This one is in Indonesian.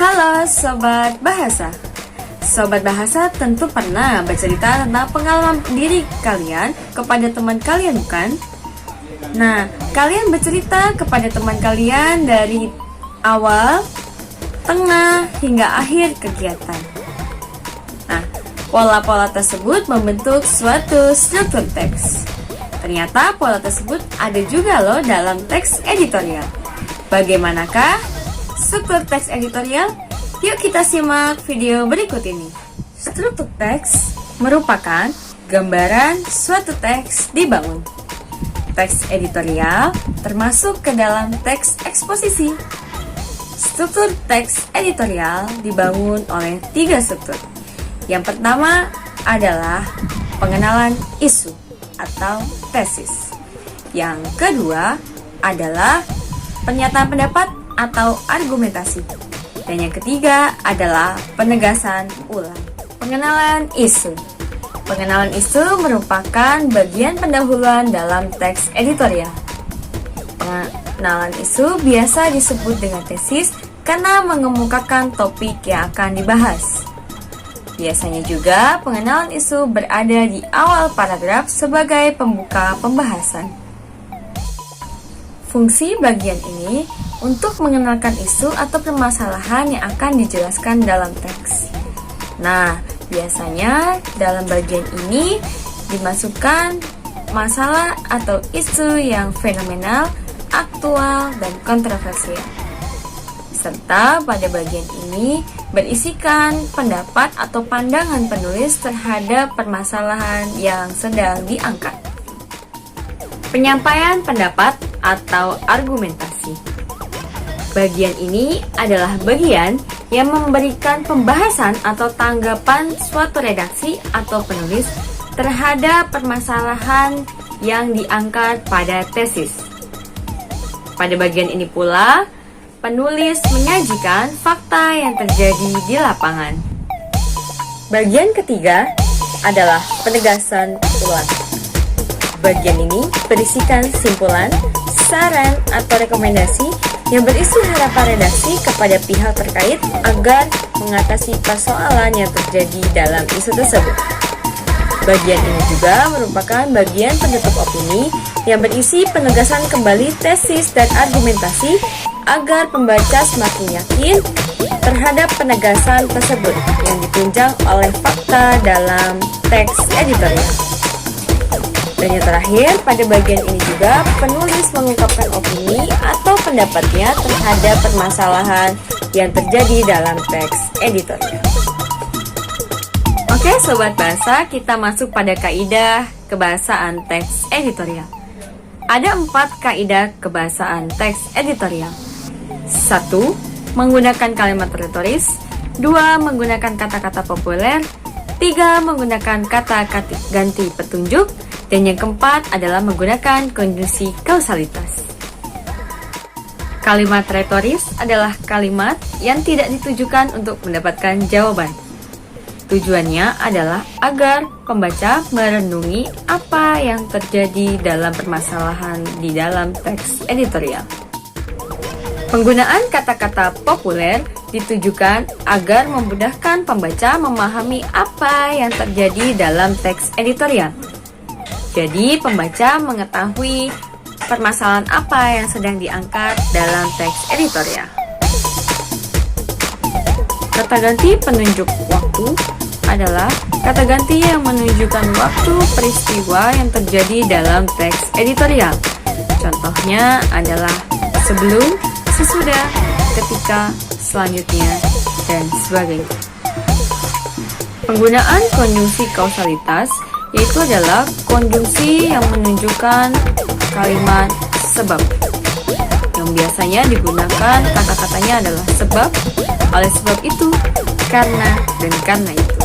Halo Sobat Bahasa. Sobat Bahasa tentu pernah bercerita tentang pengalaman diri kalian kepada teman kalian, bukan? Nah, kalian bercerita kepada teman kalian dari awal, tengah, hingga akhir kegiatan. Nah, pola-pola tersebut membentuk suatu struktur teks. Ternyata pola tersebut ada juga loh dalam teks editorial. Bagaimanakah struktur teks editorial? Yuk kita simak video berikut ini. Struktur teks merupakan gambaran suatu teks dibangun. Teks editorial termasuk ke dalam teks eksposisi. Struktur teks editorial dibangun oleh 3 struktur. Yang pertama adalah pengenalan isu atau tesis. Yang kedua adalah pernyataan pendapat atau argumentasi. Dan yang ketiga adalah penegasan ulang. Pengenalan isu. Pengenalan isu merupakan bagian pendahuluan dalam teks editorial. Pengenalan isu biasa disebut dengan tesis karena mengemukakan topik yang akan dibahas. Biasanya juga pengenalan isu berada di awal paragraf sebagai pembuka pembahasan. Fungsi bagian ini untuk mengenalkan isu atau permasalahan yang akan dijelaskan dalam teks. Nah, biasanya dalam bagian ini dimasukkan masalah atau isu yang fenomenal, aktual, dan kontroversial. Serta pada bagian ini berisikan pendapat atau pandangan penulis terhadap permasalahan yang sedang diangkat. Penyampaian pendapat atau argumentasi. Bagian ini adalah bagian yang memberikan pembahasan atau tanggapan suatu redaksi atau penulis terhadap permasalahan yang diangkat pada tesis. Pada bagian ini pula, penulis menyajikan fakta yang terjadi di lapangan. Bagian ketiga adalah penegasan ulang. Bagian ini berisikan simpulan, saran, atau rekomendasi yang berisi harapan redaksi kepada pihak terkait agar mengatasi persoalan yang terjadi dalam isu tersebut. Bagian ini juga merupakan bagian penutup opini yang berisi penegasan kembali tesis dan argumentasi agar pembaca semakin yakin terhadap penegasan tersebut yang ditunjang oleh fakta dalam teks editorial. Dan yang terakhir, pada bagian ini juga penulis mengungkapkan opini atau pendapatnya terhadap permasalahan yang terjadi dalam teks editorial. Oke Sobat Bahasa, kita masuk pada kaidah kebahasaan teks editorial. Ada 4 kaidah kebahasaan teks editorial. 1. Menggunakan kalimat retoris. 2. Menggunakan kata-kata populer. 3. Menggunakan kata ganti petunjuk. Dan yang keempat adalah menggunakan konjungsi kausalitas. Kalimat retoris adalah kalimat yang tidak ditujukan untuk mendapatkan jawaban. Tujuannya adalah agar pembaca merenungi apa yang terjadi dalam permasalahan di dalam teks editorial. Penggunaan kata-kata populer ditujukan agar memudahkan pembaca memahami apa yang terjadi dalam teks editorial. Jadi, pembaca mengetahui permasalahan apa yang sedang diangkat dalam teks editorial. Kata ganti penunjuk waktu adalah kata ganti yang menunjukkan waktu peristiwa yang terjadi dalam teks editorial. Contohnya adalah sebelum, sesudah, ketika, selanjutnya, dan sebagainya. Penggunaan konjungsi kausalitas yaitu adalah konjungsi yang menunjukkan kalimat sebab, yang biasanya digunakan kata-katanya adalah sebab, oleh sebab itu, karena, dan karena itu.